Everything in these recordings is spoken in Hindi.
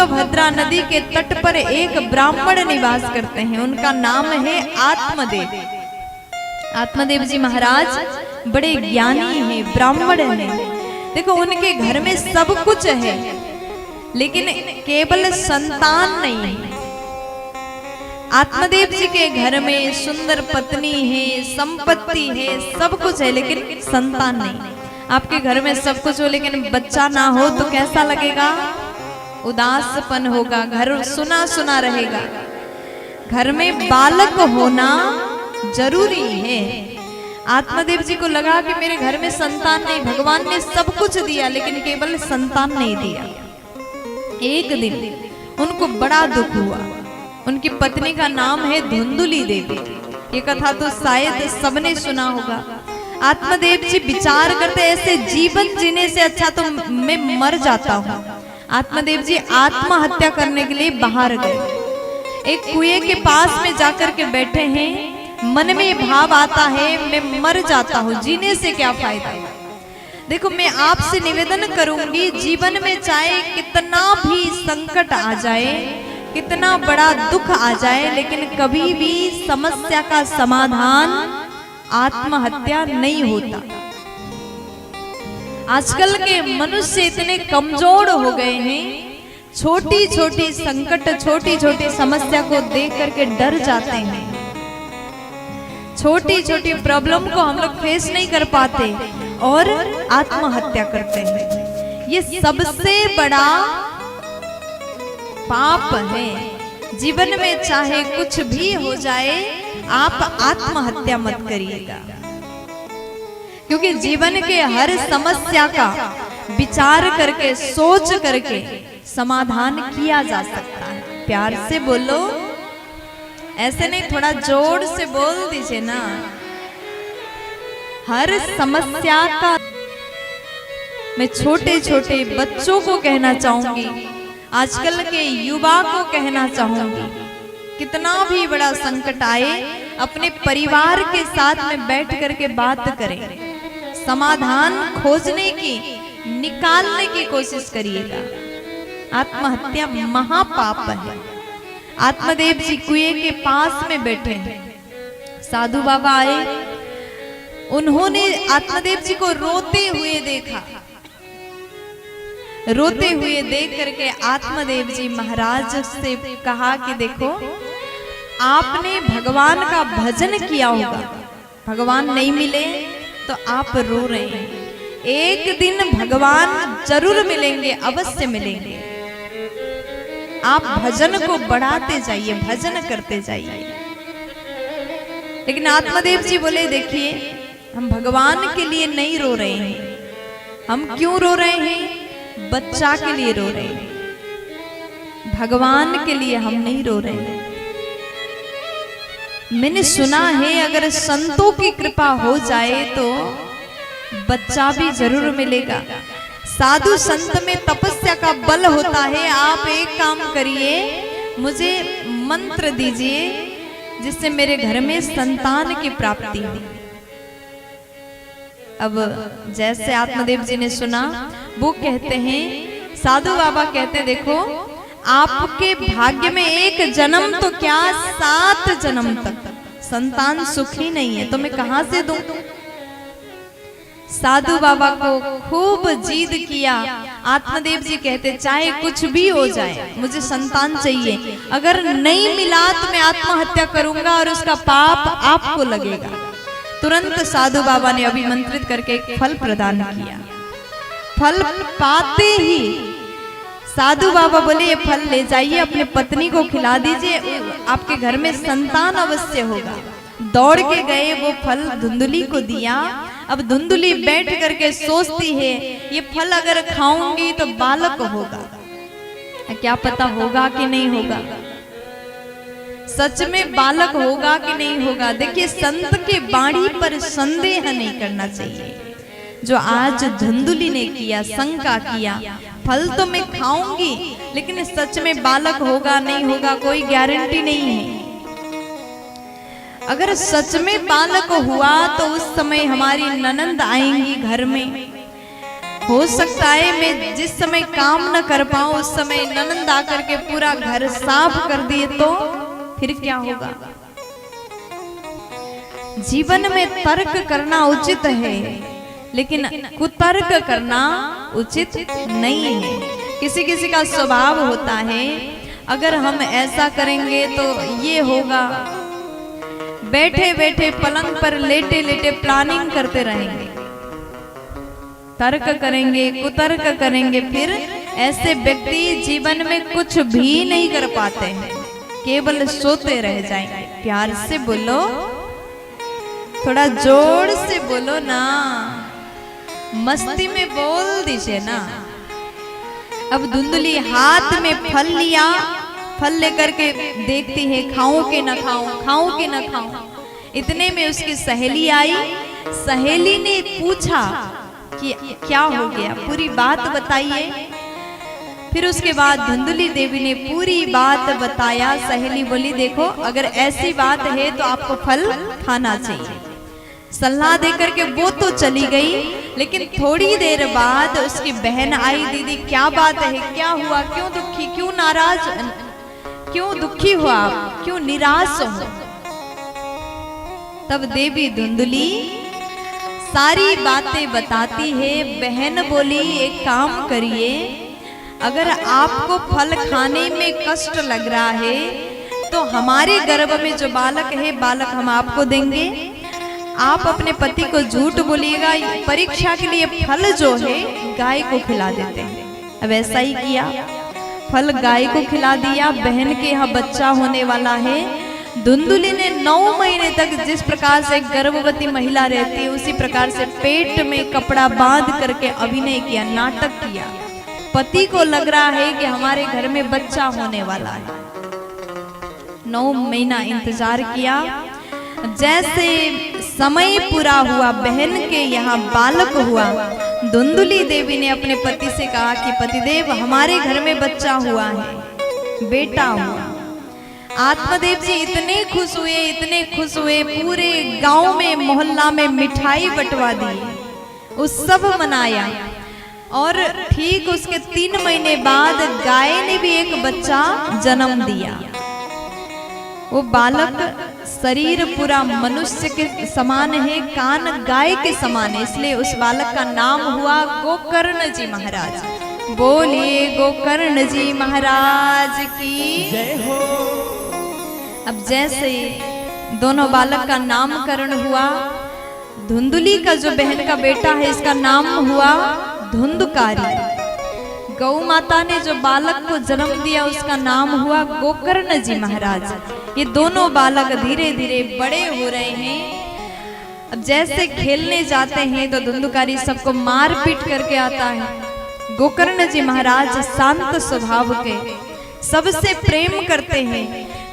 तुंगभद्रा नदी के तट पर एक ब्राह्मण निवास करते हैं। उनका नाम है आत्मदेव। आत्मदेव जी महाराज बड़े ज्ञानी हैं, ब्राह्मण हैं। देखो उनके घर में सब कुछ है, लेकिन केवल संतान नहीं है। आत्मदेव जी के घर में सुंदर पत्नी है, संपत्ति है, सब कुछ है, लेकिन संतान नहीं। आपके घर में सब कुछ हो लेकिन बच्चा ना हो तो कैसा लगेगा? उदासपन होगा, घर सुना सुना रहेगा। घर में बालक होना जरूरी है। आत्मदेव जी को लगा कि मेरे घर में संतान नहीं, भगवान ने सब कुछ दिया लेकिन केवल संतान नहीं दिया। एक दिन उनको बड़ा दुख हुआ। उनकी पत्नी का नाम है धुंधुली देवी। ये कथा तो शायद सबने सुना होगा। आत्मदेव जी विचार करते ऐसे जीवन जीने से अच्छा तो मैं मर जाता हूँ। आत्मदेव जी आत्महत्या करने के लिए बाहर गए। एक कुएं के पास में जाकर के बैठे हैं। मन में भाव आता है मैं मर जाता हूँ, जीने से क्या फायदा। देखो मैं आपसे निवेदन करूंगी, जीवन में चाहे कितना भी संकट आ जाए, कितना बड़ा दुख आ जाए, लेकिन कभी भी समस्या का समाधान आत्महत्या नहीं होता। आजकल के मनुष्य इतने कमजोर हो गए हैं, छोटी छोटी संकट, छोटी छोटी समस्या को देख करके डर जाते हैं। छोटी छोटी प्रॉब्लम को हम लोग फेस नहीं कर पाते और आत्महत्या करते हैं। ये सबसे बड़ा पाप है। जीवन में चाहे कुछ भी हो जाए, आप आत्महत्या मत करिएगा, क्योंकि जीवन के हर समस्या का विचार करके, सोच करके समाधान किया जा सकता है। प्यार से बोलो, ऐसे नहीं, थोड़ा जोर से बोल दीजिए ना। हर समस्या का मैं छोटे छोटे बच्चों को कहना चाहूंगी, आजकल के युवा को कहना चाहूंगी, कितना भी बड़ा संकट आए अपने परिवार के साथ में बैठ करके बात करें, समाधान खोजने की, निकालने की कोशिश करिएगा। आत्महत्या महापाप है। आत्मदेव जी कुएं के पास में बैठे हैं। साधु बाबा आए, उन्होंने आत्मदेव जी को रोते हुए देखा। रोते हुए देख करके आत्मदेव जी महाराज से कहा कि देखो आपने भगवान का भजन किया होगा, भगवान नहीं मिले तो आप रो रहे हैं। एक दिन भगवान जरूर मिलेंगे, अवश्य मिलेंगे। आप भजन को बढ़ाते जाइए, भजन करते जाइए। लेकिन आत्मदेव जी बोले देखिए हम भगवान के लिए नहीं रो रहे हैं। हम क्यों रो रहे हैं? बच्चा के लिए रो रहे हैं, भगवान के लिए हम नहीं रो रहे हैं। मैंने सुना है अगर संतों की कृपा हो जाए तो बच्चा भी जरूर मिलेगा। साधु संत में तपस्या का बल होता है। आप एक काम करिए, मुझे मंत्र दीजिए जिससे मेरे घर में संतान की प्राप्ति हो। अब जैसे आत्मदेव जी ने सुना, वो कहते हैं, साधु बाबा कहते हैं देखो आपके भाग्य में एक जन्म तो क्या 7 जन्म तक संतान सुखी नहीं है, तो मैं कहां से दूं? साधु बाबा को खूब जिद किया। आत्मदेव जी कहते चाहे कुछ भी हो जाए मुझे संतान चाहिए, अगर नहीं मिला तो मैं आत्महत्या करूंगा और उसका पाप आपको लगेगा। तुरंत साधु बाबा ने अभिमंत्रित करके एक फल प्रदान किया। फल पाते ही साधु बाबा बोले ये फल ले जाइए, अपने पत्नी को खिला दीजिए, आपके घर में संतान अवश्य होगा। दौड़ के गए, वो फल धुंधुली को दिया। अब धुंधुली बैठ करके सोचती है ये फल अगर खाऊंगी तो बालक होगा, क्या पता होगा कि नहीं होगा, सच में बालक होगा कि नहीं होगा। देखिए संत के वाणी पर संदेह नहीं करना चाहिए। जो आज धुंधुली ने किया, शंका किया, फल तो मैं खाऊंगी लेकिन सच में बालक होगा नहीं होगा कोई गारंटी नहीं है। अगर सच में बालक हुआ तो उस समय हमारी ननंद आएंगी घर में, हो सकता है मैं जिस समय काम न कर पाऊं उस समय ननंद आकर के पूरा घर साफ कर दिए तो फिर क्या होगा। जीवन में तर्क करना उचित है, लेकिन कुतर्क करना उचित नहीं है। किसी किसी का स्वभाव होता है, अगर हम ऐसा करेंगे तो ये होगा, बैठे बैठे पलंग पर लेटे लेटे प्लानिंग करते रहेंगे, तर्क करेंगे, कुतर्क करेंगे, फिर ऐसे व्यक्ति जीवन में कुछ भी नहीं कर पाते हैं, केवल सोते रह जाएंगे। प्यार से बोलो, थोड़ा जोर से बोलो ना, मस्ती में बोल दीजिए ना। अब धुंधली हाथ में फल लिया, फल लेकर के देखती है खाऊं के न खाऊं, खाऊं के न खाऊं। इतने में उसकी सहेली आई, सहेली ने पूछा कि क्या हो गया, पूरी बात बताइए। फिर उसके बाद धुंधली देवी ने पूरी बात बताया। सहेली बोली देखो अगर ऐसी बात है तो आपको फल खाना चाहिए। सलाह देकर के वो तो चली गई, लेकिन थोड़ी देर बाद उसकी बहन आई, दीदी क्या बात है, क्या हुआ, क्यों दुखी, क्यों नाराज, क्यों दुखी हुआ, क्यों निराश हो। तब देवी धुंधली सारी बातें बताती है। बहन बोली एक काम करिए, अगर आपको फल खाने में कष्ट लग रहा है तो हमारे गर्भ में जो बालक है, बालक हम आपको देंगे, आप अपने पति को झूठ बोलिएगा, परीक्षा के लिए फल जो है गाय को खिला देते हैं। अब ऐसा ही किया, फल गाय को खिला दिया। बहन के यहाँ बच्चा होने वाला है। धुंधली ने 9 महीने तक जिस प्रकार से गर्भवती महिला रहती है उसी प्रकार से पेट में कपड़ा बांध करके अभिनय किया, नाटक किया। पति को लग रहा है कि हमारे घर में बच्चा होने वाला है। 9 महीना इंतजार किया। जैसे समय पूरा हुआ, बहन के यहाँ बालक हुआ, धुंधली देवी ने अपने पति से कहा कि पतिदेव हमारे घर में बच्चा हुआ है, बेटा हुआ। आत्मदेव जी इतने खुश हुए, इतने खुश हुए, पूरे गांव में मोहल्ला में मिठाई बंटवा दी, उत्सव मनाया। और ठीक उसके 3 महीने बाद गाय ने भी एक बच्चा जन्म दिया। वो बालक शरीर पूरा मनुष्य के समान है, कान गाय के समान है, इसलिए उस बालक का नाम हुआ गोकर्ण जी महाराज। बोलिए गोकर्ण जी महाराज की जय हो। अब जैसे दोनों बालक का नामकरण हुआ, धुंधली का जो बहन का बेटा है इसका नाम हुआ धुंधकारी। गौ माता ने जो बालक को जन्म दिया उसका नाम हुआ गोकर्ण जी महाराज। ये दोनों बालक धीरे धीरे बड़े हो रहे हैं। अब जैसे खेलने जाते हैं तो धुंधकारी सबको मार पीट करके आता है। गोकर्ण जी महाराज शांत स्वभाव के, सबसे प्रेम करते हैं।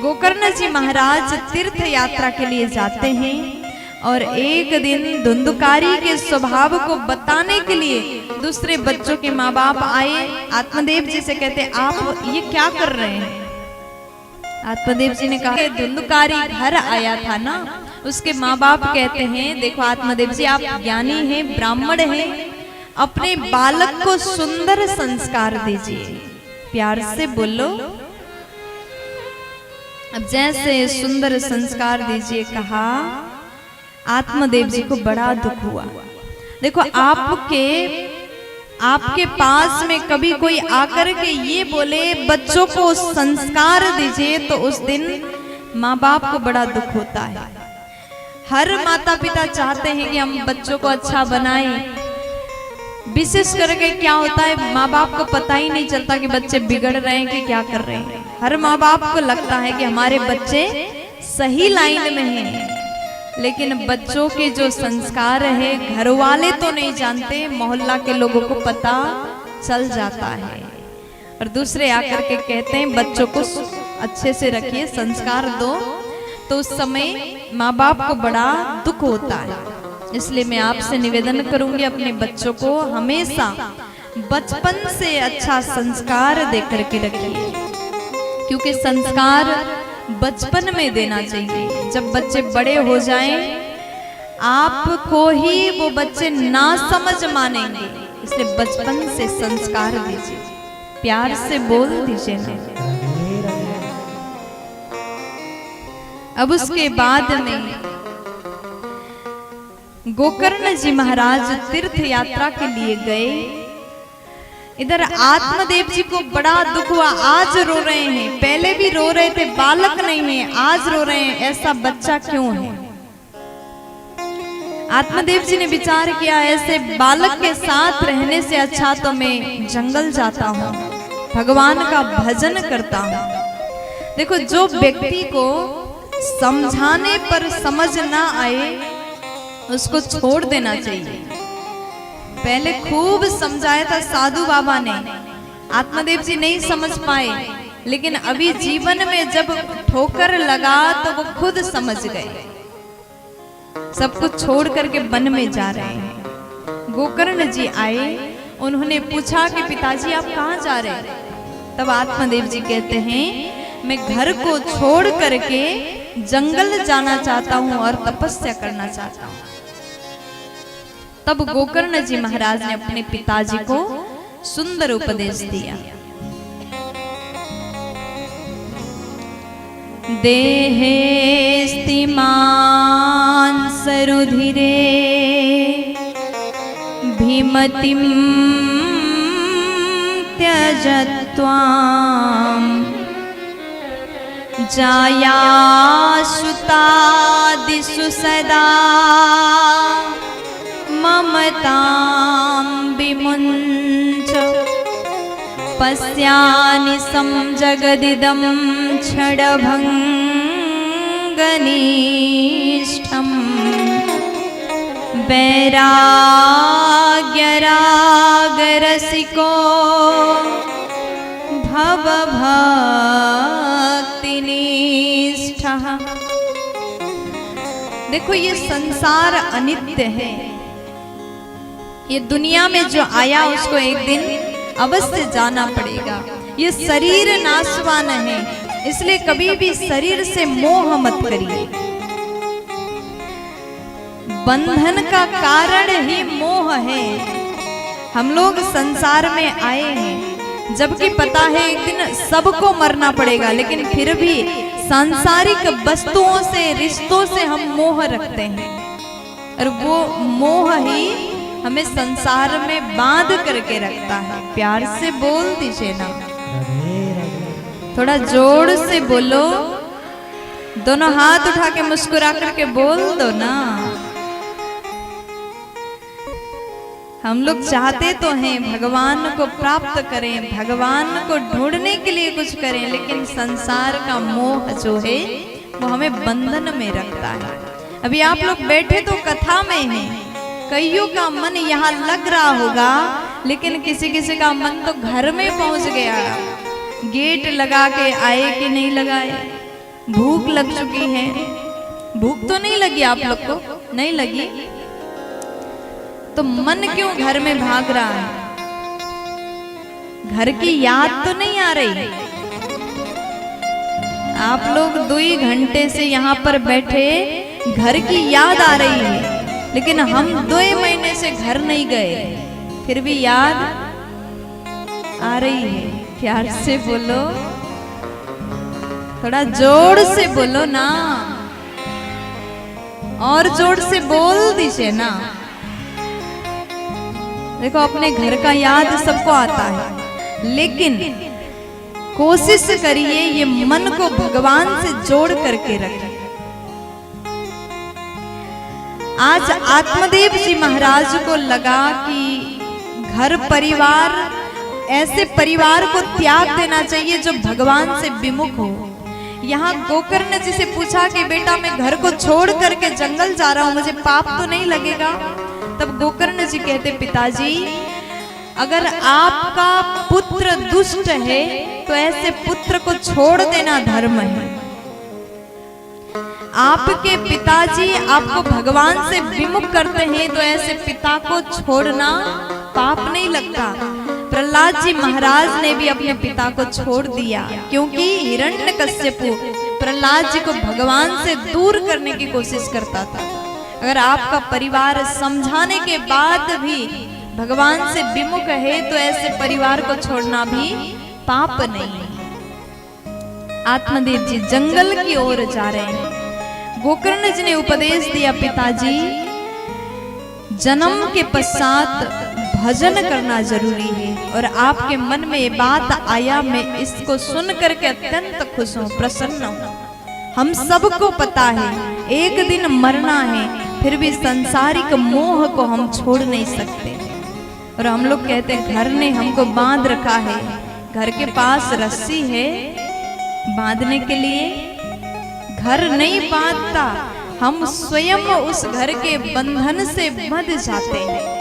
गोकर्ण जी महाराज तीर्थ यात्रा के लिए जाते हैं और एक दिन धुंधकारी के स्वभाव को बताने के लिए दूसरे बच्चों के माँ बाप आए। आत्मदेव जी से कहते आप ये क्या कर रहे हैं। आत्मदेव जी ने कहा धुंधकारी घर आया था ना, उसके माँ बाप कहते हैं देखो आत्मदेव जी आप ज्ञानी हैं, ब्राह्मण हैं, अपने बालक को सुंदर संस्कार दीजिए, प्यार से बोलो। अब जैसे सुंदर संस्कार दीजिए कहा, आत्मदेव जी को बड़ा दुख हुआ। देखो आपके पास में कभी कोई आकर के ये बोले बच्चों को संस्कार दीजिए तो उस दिन माँ बाप को बड़ा दुख होता है। हर माता पिता चाहते हैं कि हम बच्चों को अच्छा बनाएं। विशेष करके क्या होता है, माँ बाप को पता ही नहीं चलता कि बच्चे बिगड़ रहे हैं कि क्या कर रहे हैं। हर माँ बाप को लगता है कि हमारे बच्चे सही लाइन में हैं, लेकिन बच्चों के जो संस्कार है घर वाले तो नहीं जानते, मोहल्ला के लोगों को पता चल जाता है और दूसरे आकर के कहते हैं बच्चों को अच्छे से रखिए, संस्कार दो। तो उस समय माँ बाप को बड़ा दुख होता है। इसलिए मैं आपसे निवेदन करूंगी अपने बच्चों को हमेशा बचपन से अच्छा संस्कार दे करके रखिए, क्योंकि संस्कार बचपन में देना चाहिए। जब बच्चे बड़े हो जाएं, आपको ही वो बच्चे ना समझ मानेंगे, इसलिए बचपन से संस्कार दीजिए, प्यार से बोल दीजिए ना। अब उसके बाद में गोकर्ण जी महाराज तीर्थ यात्रा के लिए गए। इधर आत्मदेव जी को बड़ा दुख हुआ, आज रो रहे हैं, पहले भी रो रहे थे, बालक नहीं है, आज रो रहे हैं, ऐसा बच्चा क्यों है। आत्मदेव जी ने विचार किया, ऐसे बालक के साथ रहने से अच्छा तो मैं जंगल जाता हूँ, भगवान का भजन करता हूँ। देखो, जो व्यक्ति को समझाने पर समझ ना आए उसको छोड़ देना चाहिए। पहले खूब समझाया था साधु बाबा ने, आत्मदेव जी नहीं समझ पाए, लेकिन अभी जीवन में जब ठोकर लगा तो वो खुद समझ गए। सब कुछ छोड़ करके वन में जा रहे हैं। गोकर्ण जी आए, उन्होंने पूछा कि पिताजी आप कहाँ जा रहे हैं। तब आत्मदेव जी कहते हैं, मैं घर को छोड़ करके जंगल जाना चाहता हूँ और तपस्या करना चाहता हूँ। तब गोकर्ण जी महाराज ने अपने पिताजी को सुंदर उपदेश दिया। देहेस्तिमान् सरुधिरे भीमतिं त्यजत्वाम् जायासुतादिषु सदा ममतां विमुञ्च पश्यानिशं जगदिदं क्षणभङ्गनिष्ठम् वैराग्यरागरसिको भवभक्तिनिष्ठः। देखो, ये संसार अनित्य है। ये दुनिया में जो आया उसको एक दिन अवश्य जाना पड़ेगा। ये शरीर नाशवान है, इसलिए कभी भी शरीर से मोह मत करिए। बंधन का कारण ही मोह है। हम लोग संसार में आए हैं, जबकि पता है एक दिन सबको मरना पड़ेगा, लेकिन फिर भी सांसारिक वस्तुओं से, रिश्तों से हम मोह रखते हैं, और वो मोह ही हमें संसार में बांध करके रखता है। प्यार से बोल दीजिए ना, थोड़ा जोर से बोलो, दोनों हाथ उठा के मुस्कुरा करके बोल दो ना। हम लोग चाहते तो हैं भगवान को प्राप्त करें, भगवान को ढूंढने के लिए कुछ करें, लेकिन संसार का मोह जो है वो हमें बंधन में रखता है। अभी आप लोग बैठे तो कथा में हैं, कईयों का मन यहाँ लग रहा होगा, लेकिन किसी किसी का मन तो घर में पहुंच गया। गेट लगा के आए कि नहीं लगाए, भूख लग चुकी है। भूख तो नहीं लगी आप लोग को? नहीं लगी तो मन क्यों घर में भाग रहा है? घर की याद तो नहीं आ रही? आप लोग 2 घंटे से यहाँ पर बैठे, घर की याद आ रही है, लेकिन हम 2 महीने से घर नहीं गए, फिर भी याद आ रही है। प्यार से बोलो, थोड़ा जोर से बोलो ना, और जोर से बोल दीजिए ना। देखो, अपने घर का याद सबको आता है, लेकिन कोशिश करिए ये मन को भगवान से जोड़ करके रखें। आज आत्मदेव जी महाराज को लगा कि घर परिवार, ऐसे परिवार को त्याग देना चाहिए जो भगवान से विमुख हो। यहाँ गोकर्ण जी से पूछा कि बेटा मैं घर को छोड़ करके जंगल जा रहा हूँ, मुझे पाप तो नहीं लगेगा? तब गोकर्ण जी कहते, पिताजी अगर आपका पुत्र दुष्ट है तो ऐसे पुत्र को छोड़ देना धर्म है। आपके पिताजी आपको भगवान से विमुख करते हैं तो ऐसे पिता को छोड़ना पाप नहीं लगता। प्रहलाद जी महाराज ने भी अपने पिता को छोड़ दिया, क्योंकि हिरण्यकश्यपु प्रहलाद जी को भगवान से दूर करने की कोशिश करता था। अगर आपका परिवार समझाने के बाद भी भगवान से विमुख है तो ऐसे परिवार को छोड़ना भी पाप नहीं। आत्मदेव जी जंगल की ओर जा रहे हैं। गोकर्ण जी ने उपदेश दिया, पिताजी जन्म के पश्चात भजन करना जरूरी है। और आपके मन में ये बात आया, मैं इसको सुन करके अत्यंत खुश हूँ, प्रसन्न हूँ। हम सबको पता है एक दिन मरना है, फिर भी सांसारिक मोह को हम छोड़ नहीं सकते। और हम लोग कहते हैं घर ने हमको बांध रखा है, घर के पास रस्सी है बांधने के लिए, घर नहीं बांधता, हम स्वयं उस घर के बंधन से बंध जाते हैं।